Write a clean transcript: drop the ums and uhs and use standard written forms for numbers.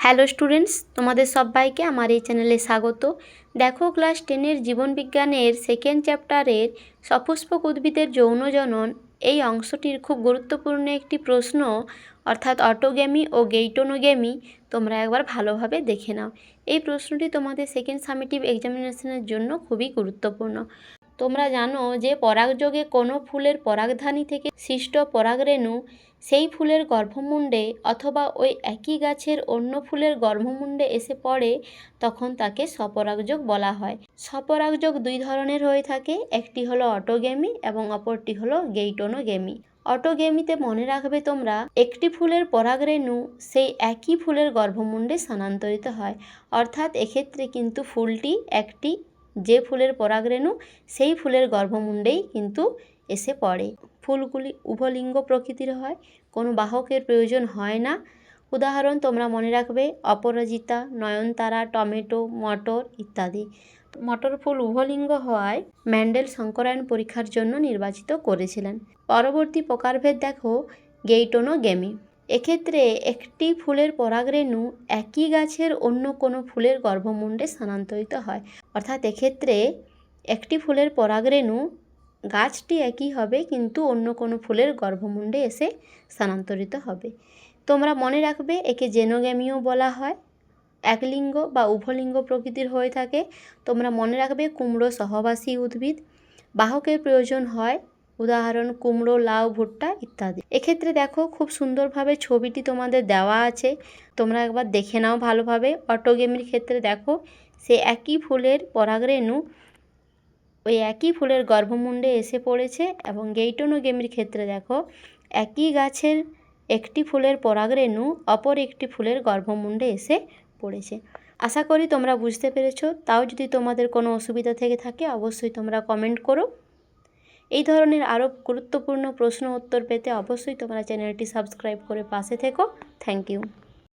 Hello students, তোমাদের সবাইকে আমার এই চ্যানেলে স্বাগত। দেখো, ক্লাস 10-এর জীবনবিজ্ঞানের সেকেন্ড চ্যাপ্টারের সপুষ্পক উদ্ভিদের যৌনজনন এই অংশটির খুব গুরুত্বপূর্ণ একটি প্রশ্ন, অর্থাৎ অটোগ্যামি ও গেইটোনোগ্যামি তোমরা একবার ভালোভাবে দেখে নাও। এই প্রশ্নটি তোমাদের সেকেন্ড সামেটিভ এক্সামিনেশনের জন্য খুবই গুরুত্বপূর্ণ। তোমরা জানো যে পরাগযোগে কোনো ফুলের পরাগধানী থেকে সৃষ্ট পরাগরেণু সেই ফুলের গর্ভমুণ্ডে অথবা ওই একই গাছের অন্য ফুলের গর্ভমুণ্ডে এসে পড়ে, তখন তাকে স্বপরাগযোগ বলা হয়। স্বপরাগযোগ দুই ধরনের হয়ে থাকে, একটি হলো অটোগ্যামি এবং অপরটি হলো গেইটোনোগ্যামি। অটোগ্যামিতে মনে রাখবে তোমরা, একটি ফুলের পরাগরেণু সেই একই ফুলের গর্ভমুণ্ডে স্থানান্তরিত হয়, অর্থাৎ এক্ষেত্রে কিন্তু ফুলটি একটি যে ফুলের পরাগরেণু সেই ফুলের গর্ভমুণ্ডেই কিন্তু এসে পড়ে। ফুলগুলি উভলিঙ্গ প্রকৃতির হয়, কোনো বাহকের প্রয়োজন হয় না। উদাহরণ তোমরা মনে রাখবে অপরাজিতা, নয়নতারা, টমেটো, মটর ইত্যাদি। মটর ফুল উভলিঙ্গ হওয়ায় মেন্ডেল সংকরায়ন পরীক্ষার জন্য নির্বাচিত করেছিলেন। পরবর্তী প্রকারভেদ দেখো, গেইটোনোগ্যামি। এক্ষেত্রে একটি ফুলের পরাগরেণু একই গাছের অন্য কোনো ফুলের গর্ভমুণ্ডে স্থানান্তরিত হয়, অর্থাৎ এক্ষেত্রে একটি ফুলের পরাগরেণু গাছটি একই হবে কিন্তু অন্য কোনো ফুলের গর্ভমুণ্ডে এসে স্থানান্তরিত হবে। তোমরা মনে রাখবে একে জেনোগ্যামিও বলা হয়। একলিঙ্গ বা উভলিঙ্গ প্রকৃতির হয়ে থাকে। তোমরা মনে রাখবে কুমড়ো সহবাসী উদ্ভিদ, বাহকের প্রয়োজন হয়, উদাহরণ কুমড়ো, লাউ, ভুট্টা ইত্যাদি। এক্ষেত্রে দেখো খুব সুন্দরভাবে ছবিটি তোমাদের দেওয়া আছে, তোমরা একবার দেখে নাও ভালোভাবে। অটোগ্যামির ক্ষেত্রে দেখো সে একই ফুলের পরাগরেণু ওই একই ফুলের গর্ভমুণ্ডে এসে পড়েছে, এবং গেইটোনোগ্যামির ক্ষেত্রে দেখো একই গাছের একটি ফুলের পরাগরেণু অপর একটি ফুলের গর্ভমুণ্ডে এসে পড়েছে। আশা করি তোমরা বুঝতে পেরেছো। তাও যদি তোমাদের কোনো অসুবিধা থেকে থাকে অবশ্যই তোমরা কমেন্ট করো। এই ধরনের আরও গুরুত্বপূর্ণ প্রশ্ন উত্তর পেতে অবশ্যই তোমরা চ্যানেলটি সাবস্ক্রাইব করে পাশে থেকো। Thank you.